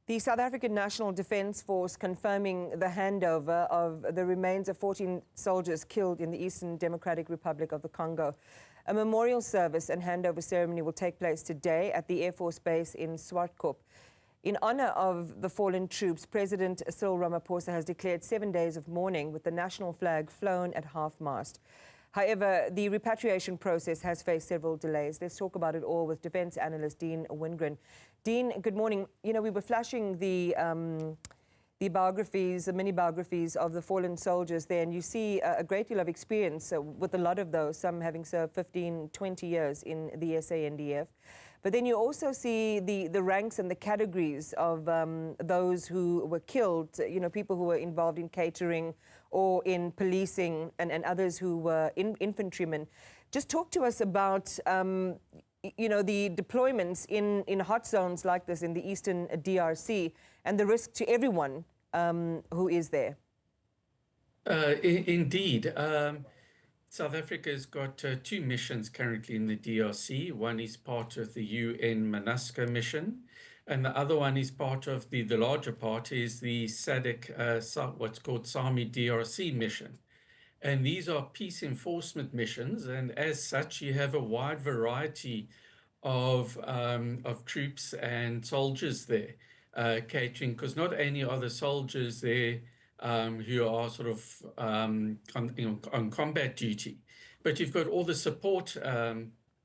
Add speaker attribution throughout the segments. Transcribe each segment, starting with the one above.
Speaker 1: The South African National Defence Force confirming the handover of the remains of 14 soldiers killed in the Eastern Democratic Republic of the Congo. A memorial service and handover ceremony will take place today at the Air Force Base in Swartkop. In honor of the fallen troops, President Cyril Ramaphosa has declared 7 days of mourning with the national flag flown at half-mast. However, the repatriation process has faced several delays. Let's talk about it all with defence analyst Dean Wingrin. Dean, good morning. You know, we were flashing the biographies, the mini biographies of the fallen soldiers there, and you see a great deal of experience with a lot of those, some having served 15, 20 years in the SANDF. But then you also see the ranks and the categories of those who were killed, you know, people who were involved in catering or in policing and others who were infantrymen. Just talk to us about, you know, the deployments in hot zones like this in the Eastern DRC and the risk to everyone who is there.
Speaker 2: Indeed. South Africa's got two missions currently in the DRC. One is part of the UN MONUSCO mission, and the other one is part of the larger part is the SADC, what's called SAMI DRC mission. And these are peace enforcement missions, and as such, you have a wide variety of troops and soldiers there catering, because not only are the soldiers there who are sort of on combat duty, but you've got all the support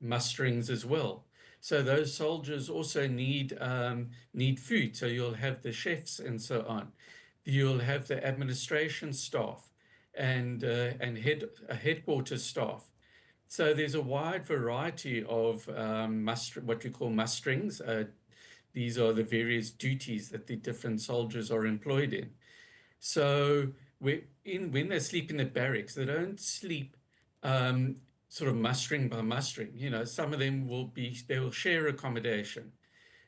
Speaker 2: musterings as well. So those soldiers also need food. So you'll have the chefs and so on. You'll have the administration staff and headquarters staff. So there's a wide variety of what we call musterings. These are the various duties that the different soldiers are employed in. So when they sleep in the barracks, they don't sleep sort of mustering by mustering. You know, some of them they will share accommodation.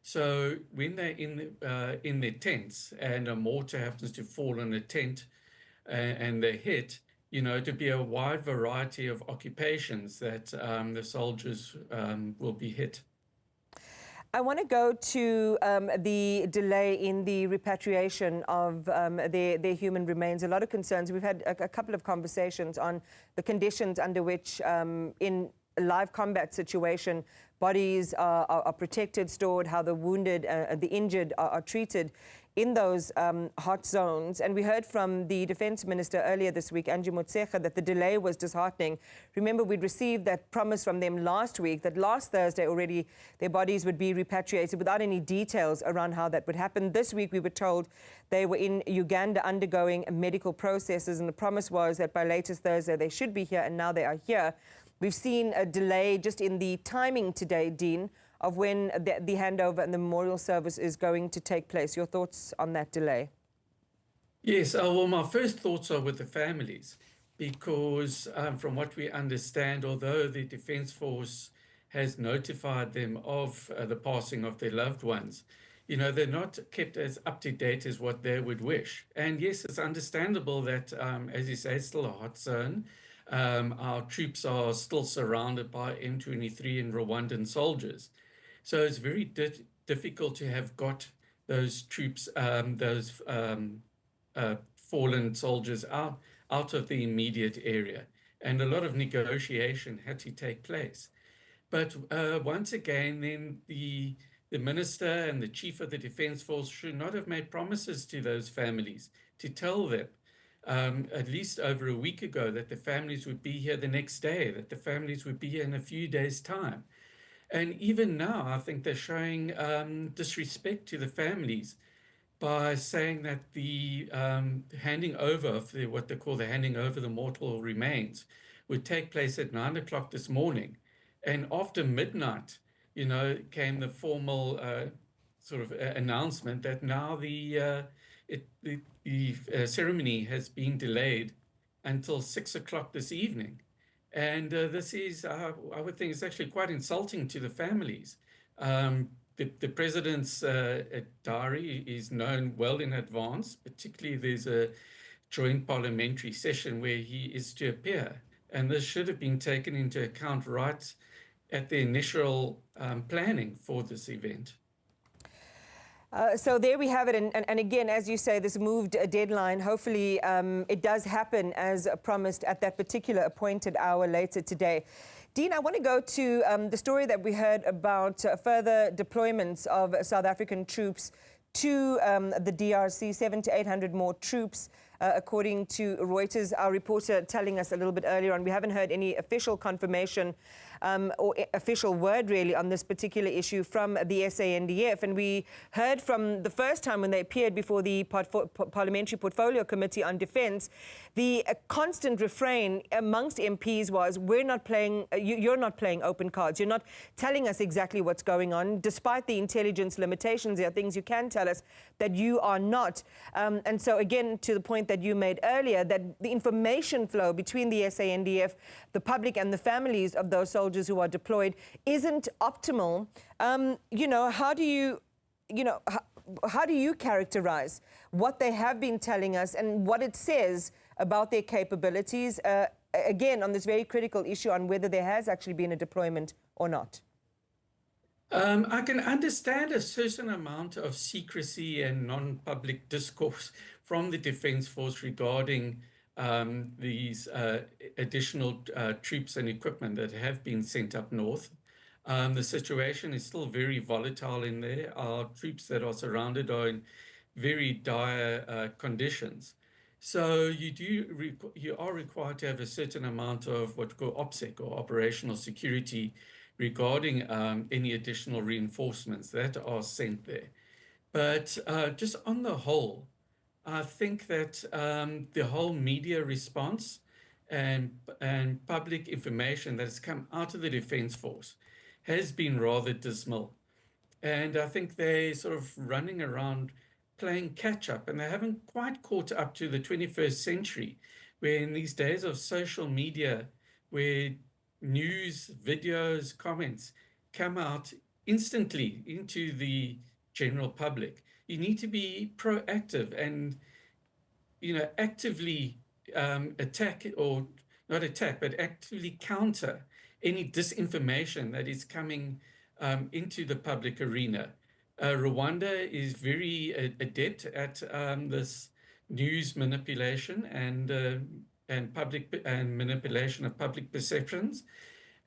Speaker 2: So when they're in their tents and a mortar happens to fall on a tent and they're hit, you know, to be a wide variety of occupations that the soldiers will be hit.
Speaker 1: I want to go to the delay in the repatriation of their human remains. A lot of concerns. We've had a couple of conversations on the conditions under which, in a live combat situation, bodies are protected, stored, how the wounded, the injured are treated in those hot zones. And we heard from the Defence Minister earlier this week, Angie Motshekga, that the delay was disheartening. Remember, we'd received that promise from them last week that last Thursday already their bodies would be repatriated without any details around how that would happen. This week we were told they were in Uganda undergoing medical processes, and the promise was that by latest Thursday they should be here, and now they are here. We've seen a delay just in the timing today, Dean, of when the handover and the memorial service is going to take place. Your thoughts on that delay?
Speaker 2: Yes, well, my first thoughts are with the families, because from what we understand, although the Defence Force has notified them of the passing of their loved ones, you know, they're not kept as up to date as what they would wish. And yes, it's understandable that, as you say, it's still a hot zone. Our troops are still surrounded by M23 and Rwandan soldiers. So it's very difficult to have got those troops, those fallen soldiers out of the immediate area. And a lot of negotiation had to take place. But once again, then the minister and the chief of the Defence Force should not have made promises to those families to tell them at least over a week ago that the families would be here the next day, that the families would be here in a few days' time. And even now, I think they're showing disrespect to the families by saying that the handing over of what they call the handing over the mortal remains would take place at 9 o'clock this morning. And after midnight, you know, came the formal sort of announcement that now the ceremony has been delayed until 6 o'clock this evening. And this is, I would think, it's actually quite insulting to the families. The president's diary is known well in advance, particularly there's a joint parliamentary session where he is to appear. And this should have been taken into account right at the initial planning for this event.
Speaker 1: So there we have it. And again, as you say, this moved deadline, hopefully it does happen as promised at that particular appointed hour later today. Dean, I want to go to the story that we heard about further deployments of South African troops to the DRC, 700 to 800 more troops, according to Reuters. Our reporter telling us a little bit earlier on, we haven't heard any official confirmation or official word really on this particular issue from the SANDF. And we heard from the first time when they appeared before the Parliamentary Portfolio Committee on Defence, the constant refrain amongst MPs was, we're not playing, you're not playing open cards. You're not telling us exactly what's going on. Despite the intelligence limitations, there are things you can tell us that you are not. And so again, to the point that you made earlier, that the information flow between the SANDF, the public and the families of those soldiers who are deployed isn't optimal. You know, how do you characterize what they have been telling us and what it says about their capabilities, again, on this very critical issue on whether there has actually been a deployment or not?
Speaker 2: I can understand a certain amount of secrecy and non-public discourse from the Defence Force regarding these additional troops and equipment that have been sent up north. The situation is still very volatile in there. Our troops that are surrounded are in very dire conditions. So you are required to have a certain amount of what we call OPSEC, or operational security, regarding any additional reinforcements that are sent there. But just on the whole, I think that the whole media response and public information that has come out of the Defence Force has been rather dismal. And I think they're sort of running around playing catch up, and they haven't quite caught up to the 21st century, where in these days of social media, where news, videos, comments come out instantly into the general public, you need to be proactive and, you know, actively attack, or not attack, but actively counter any disinformation that is coming into the public arena. Rwanda is very adept at this news manipulation and manipulation of public perceptions.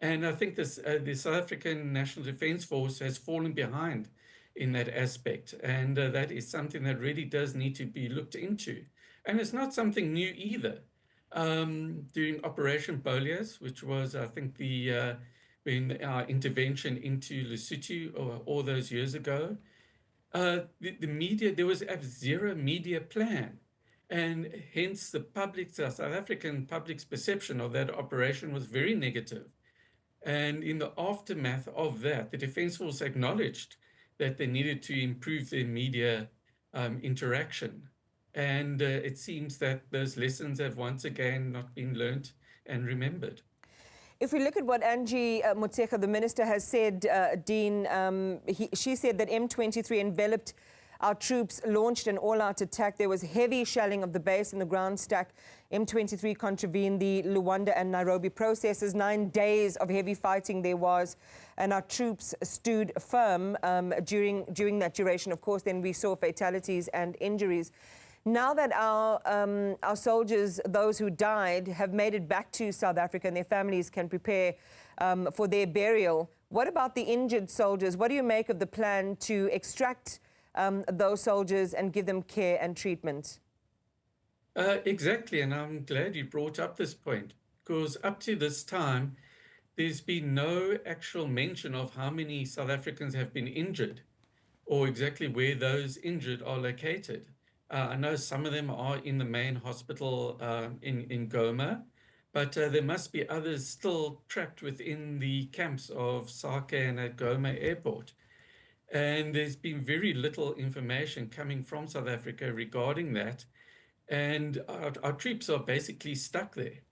Speaker 2: And I think this, the South African National Defence Force has fallen behind in that aspect. And that is something that really does need to be looked into. And it's not something new either. During Operation Bolias, which was, I think, when our intervention into Lesotho all those years ago, the media, there was a zero media plan. And hence the South African public's perception of that operation was very negative. And in the aftermath of that, the Defence Force acknowledged that they needed to improve their media interaction. And it seems that those lessons have once again not been learnt and remembered.
Speaker 1: If we look at what Angie Motshekga, the minister, has said, Dean, she said that M23 enveloped our troops, launched an all-out attack. There was heavy shelling of the base and the ground stack. M23 contravened the Luanda and Nairobi processes. 9 days of heavy fighting there was, and our troops stood firm during that duration. Of course, then we saw fatalities and injuries. Now that our soldiers, those who died, have made it back to South Africa and their families can prepare for their burial, what about the injured soldiers? What do you make of the plan to extract those soldiers and give them care and treatment?
Speaker 2: Exactly, and I'm glad you brought up this point, because up to this time, there's been no actual mention of how many South Africans have been injured or exactly where those injured are located. I know some of them are in the main hospital in Goma, but there must be others still trapped within the camps of Sake and at Goma Airport. And there's been very little information coming from South Africa regarding that. And our troops are basically stuck there.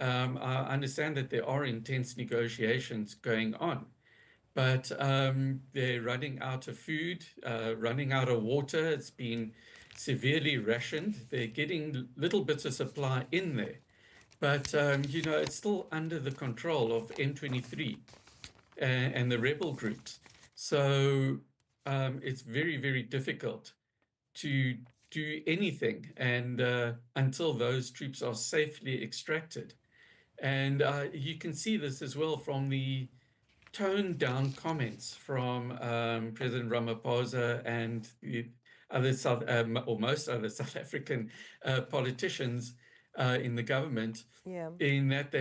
Speaker 2: I understand that there are intense negotiations going on, but they're running out of food, running out of water. It's been severely rationed. They're getting little bits of supply in there, but you know, it's still under the control of M23 and the rebel groups. So it's very, very difficult to do anything and until those troops are safely extracted. And you can see this as well from the toned down comments from President Ramaphosa and the other or most other South African politicians in the government, in that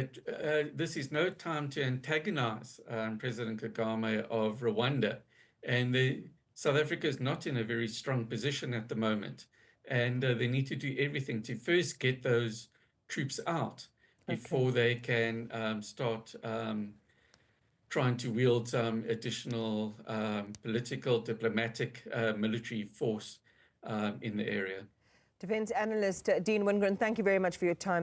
Speaker 2: this is no time to antagonize President Kagame of Rwanda. And South Africa is not in a very strong position at the moment. And they need to do everything to first get those troops out before they can start trying to wield some additional political, diplomatic, military force in the area.
Speaker 1: Defence analyst Dean Wingrin, thank you very much for your time.